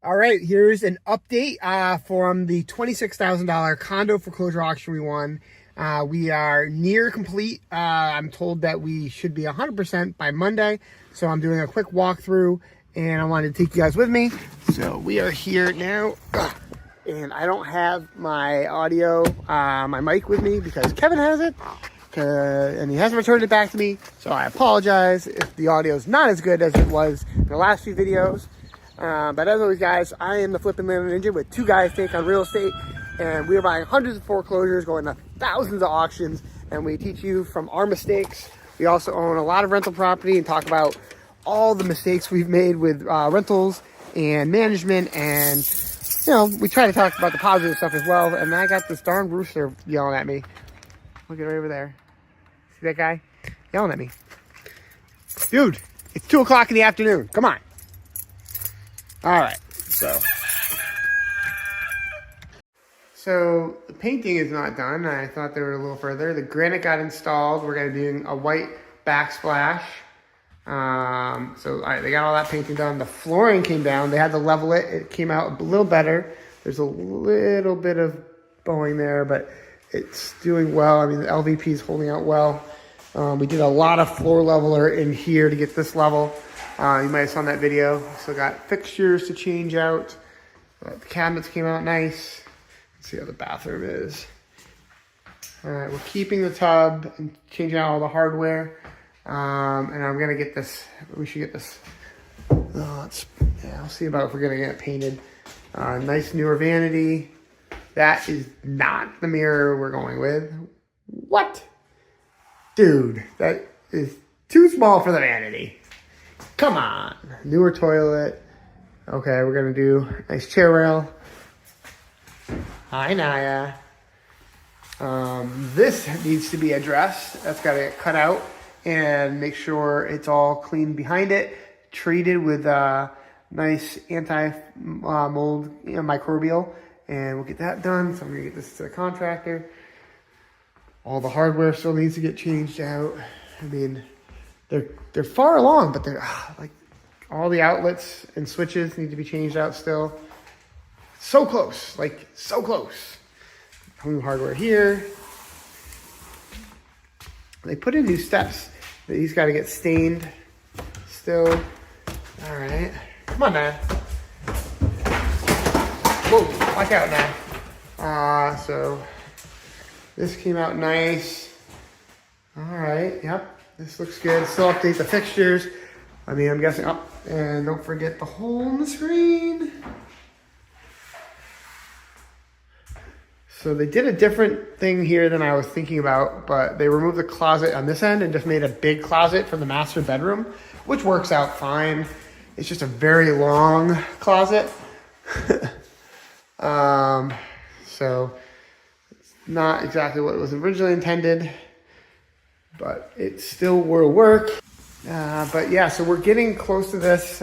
All right, here's an update from the $26,000 condo foreclosure auction we won. We are near complete. I'm told that we should be 100% by Monday. So I'm doing a quick walkthrough and I wanted to take you guys with me. So we are here now. And I don't have my audio, my mic with me because Kevin has it. And he hasn't returned it back to me. So I apologize if the audio is not as good as it was in the last few videos. But as always, guys, I am the Flippin' Landlord Ninja with two guys take on real estate, and we are buying hundreds of foreclosures, going to thousands of auctions, and we teach you from our mistakes. We also own a lot of rental property and talk about all the mistakes we've made with rentals and management, and you know, we try to talk about the positive stuff as well. And I got this darn rooster yelling at me. Look at right over there. See that guy yelling at me? Dude, it's 2 o'clock in the afternoon. Come on. All right, so the painting is not done. I thought they were a little further. The granite got installed. We're gonna do a white backsplash. All right, they got all that painting done. The flooring came down. They had to level it. It came out a little better. There's a little bit of bowing there, but it's doing well. I mean, the LVP is holding out well. We did a lot of floor leveler in here to get this level. You might have saw that video. So got fixtures to change out. The cabinets came out nice. Let's see how the bathroom is. All right, we're keeping the tub and changing out all the hardware. And I'm gonna get this. We should get this. I'll see about if we're gonna get it painted. Nice newer vanity. That is not the mirror we're going with. What? Dude, that is too small for the vanity. Come on. Newer toilet. Okay, we're gonna do nice chair rail. Hi, Naya. This needs to be addressed. That's gotta get cut out and make sure it's all clean behind it. Treated with nice anti-mold, microbial. And we'll get that done. So I'm gonna get this to the contractor. All the hardware still needs to get changed out. I mean, they're far along, but they're like all the outlets and switches need to be changed out still. So close, like so close. New hardware here. They put in new steps. These got to get stained still. All right, come on, man. Whoa, watch out now. So this came out nice. All right, yep. This looks good. Still update the fixtures. I mean, I'm guessing up. And don't forget the hole in the screen. So they did a different thing here than I was thinking about, but they removed the closet on this end and just made a big closet for the master bedroom, which works out fine. It's just a very long closet. So it's not exactly what was originally intended, but it still will work. But yeah, so we're getting close to this.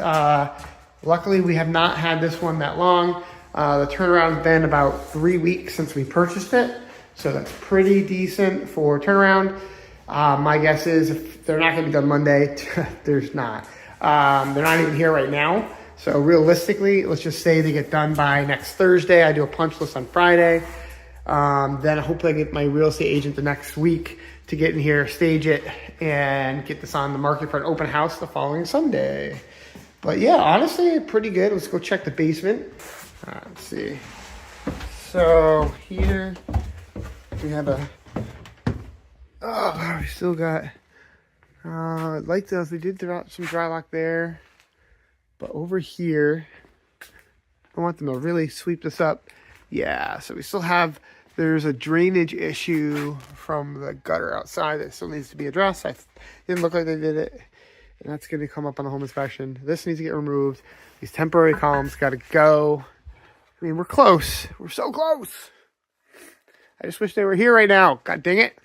Luckily, we have not had this one that long. The turnaround's been about 3 weeks since we purchased it. So that's pretty decent for turnaround. My guess is if they're not gonna be done Monday, there's not. They're not even here right now. So realistically, let's just say they get done by next Thursday. I do a punch list on Friday. Then hopefully I get my real estate agent the next week to get in here, stage it, and get this on the market for an open house the following Sunday. But yeah, honestly, pretty good. Let's go check the basement. Let's see. So here we have we still got, like this, we did throw out some dry lock there. But over here, I want them to really sweep this up. Yeah, so we still have, there's a drainage issue from the gutter outside that still needs to be addressed. It didn't look like they did it. And that's going to come up on the home inspection. This needs to get removed. These temporary columns got to go. I mean, we're close. We're so close. I just wish they were here right now. God dang it.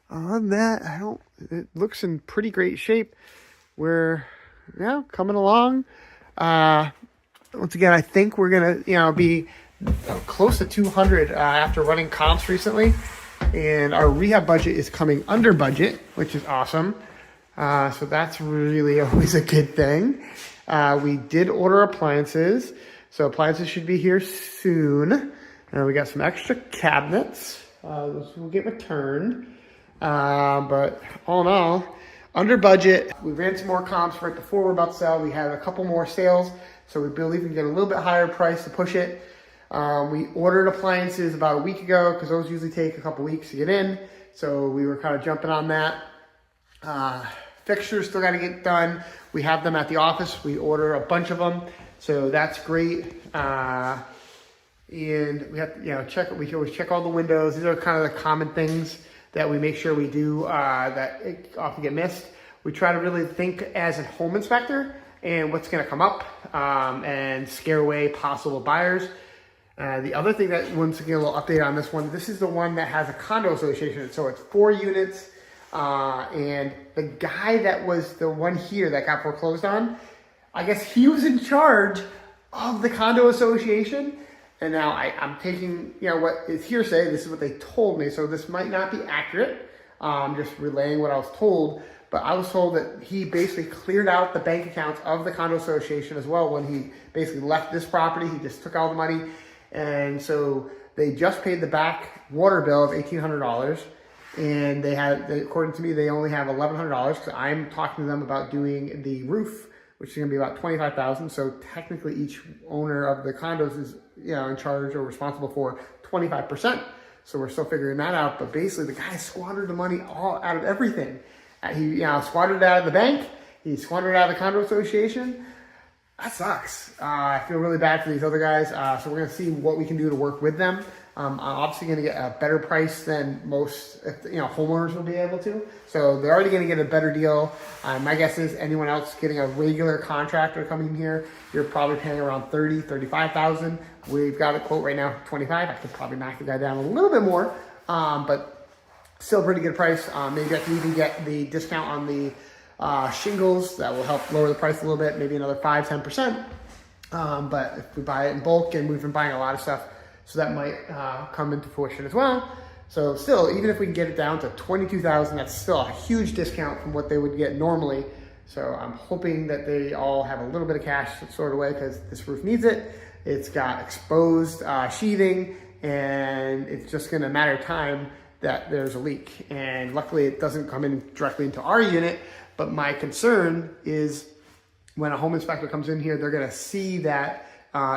On that, it looks in pretty great shape. We're, coming along. Once again, I think we're going to, be close to 200 after running comps recently. And our rehab budget is coming under budget, which is awesome. So that's really always a good thing. We did order appliances. So appliances should be here soon. We got some extra cabinets. Those will get returned. But all in all, under budget. We ran some more comps right before we're about to sell. We had a couple more sales. So we believe we can get a little bit higher price to push it. We ordered appliances about a week ago because those usually take a couple weeks to get in. So we were kind of jumping on that. Fixtures still got to get done. We have them at the office. We order a bunch of them. So that's great. And we have to, check. We can always check all the windows. These are kind of the common things that we make sure we do that often get missed. We try to really think as a home inspector and what's going to come up and scare away possible buyers. The other thing that once again, a little update on this one. This is the one that has a condo association. So it's 4 units. And the guy that was the one here that got foreclosed on, I guess he was in charge of the condo association. And now I'm taking, what is hearsay. This is what they told me. So this might not be accurate. Just relaying what I was told. But I was told that he basically cleared out the bank accounts of the condo association as well. When he basically left this property, he just took all the money. And so they just paid the back water bill of $1,800. And they had, according to me, they only have $1,100 because I'm talking to them about doing the roof, which is going to be about $25,000. So technically each owner of the condos is, in charge or responsible for 25%. So we're still figuring that out. But basically the guy squandered the money all out of everything. He squandered it out of the bank. He squandered it out of the condo association. That sucks. I feel really bad for these other guys. So we're going to see what we can do to work with them. I'm obviously going to get a better price than most, homeowners will be able to. So they're already going to get a better deal. My guess is anyone else getting a regular contractor coming here, you're probably paying around $30,000, $35,000. We've got a quote right now, $25,000. I could probably knock the guy down a little bit more, but still a pretty good price. Maybe I can even get the discount on the shingles that will help lower the price a little bit, maybe another 5-10%. But if we buy it in bulk, and we've been buying a lot of stuff, so that might come into fruition as well. So still, even if we can get it down to $22,000, that's still a huge discount from what they would get normally. So I'm hoping that they all have a little bit of cash stored away because this roof needs it. It's got exposed sheathing, and it's just gonna matter of time that there's a leak. And luckily it doesn't come in directly into our unit, but my concern is when a home inspector comes in here, they're gonna see that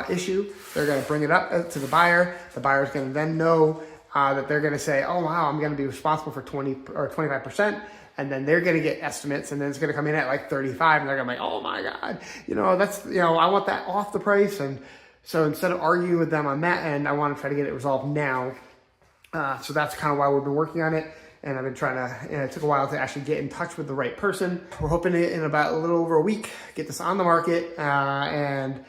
issue. They're gonna bring it up to the buyer. The buyer's gonna then know that they're gonna say, oh wow, I'm gonna be responsible for 20 or 25%. And then they're gonna get estimates, and then it's gonna come in at like 35, and they're gonna be like, oh my God, that's, I want that off the price. And so instead of arguing with them on that end, I wanna try to get it resolved now. So that's kind of why we've been working on it. And I've been trying to, it took a while to actually get in touch with the right person. We're hoping to, in about a little over a week, get this on the market. And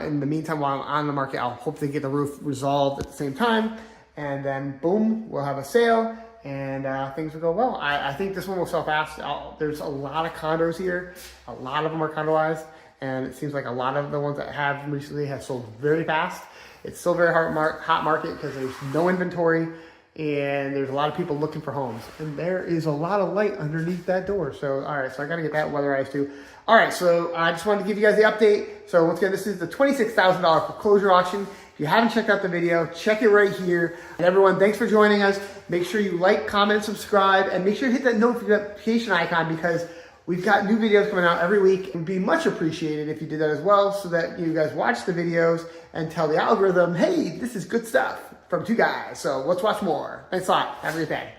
in the meantime, while I'm on the market, I'll hopefully get the roof resolved at the same time. And then boom, we'll have a sale and things will go well. I think this one will sell fast. There's a lot of condos here. A lot of them are condoized. And it seems like a lot of the ones that have recently have sold very fast. It's still a very hot market because there's no inventory and there's a lot of people looking for homes. And there is a lot of light underneath that door. So, all right, so I got to get that weatherized too. All right, so I just wanted to give you guys the update. So once again, this is the $26,000 foreclosure auction. If you haven't checked out the video, check it right here. And everyone, thanks for joining us. Make sure you like, comment, subscribe, and make sure to hit that notification icon because we've got new videos coming out every week. It would be much appreciated if you did that as well so that you guys watch the videos and tell the algorithm, hey, this is good stuff from 2 guys. So let's watch more. Thanks a lot. Have a great day.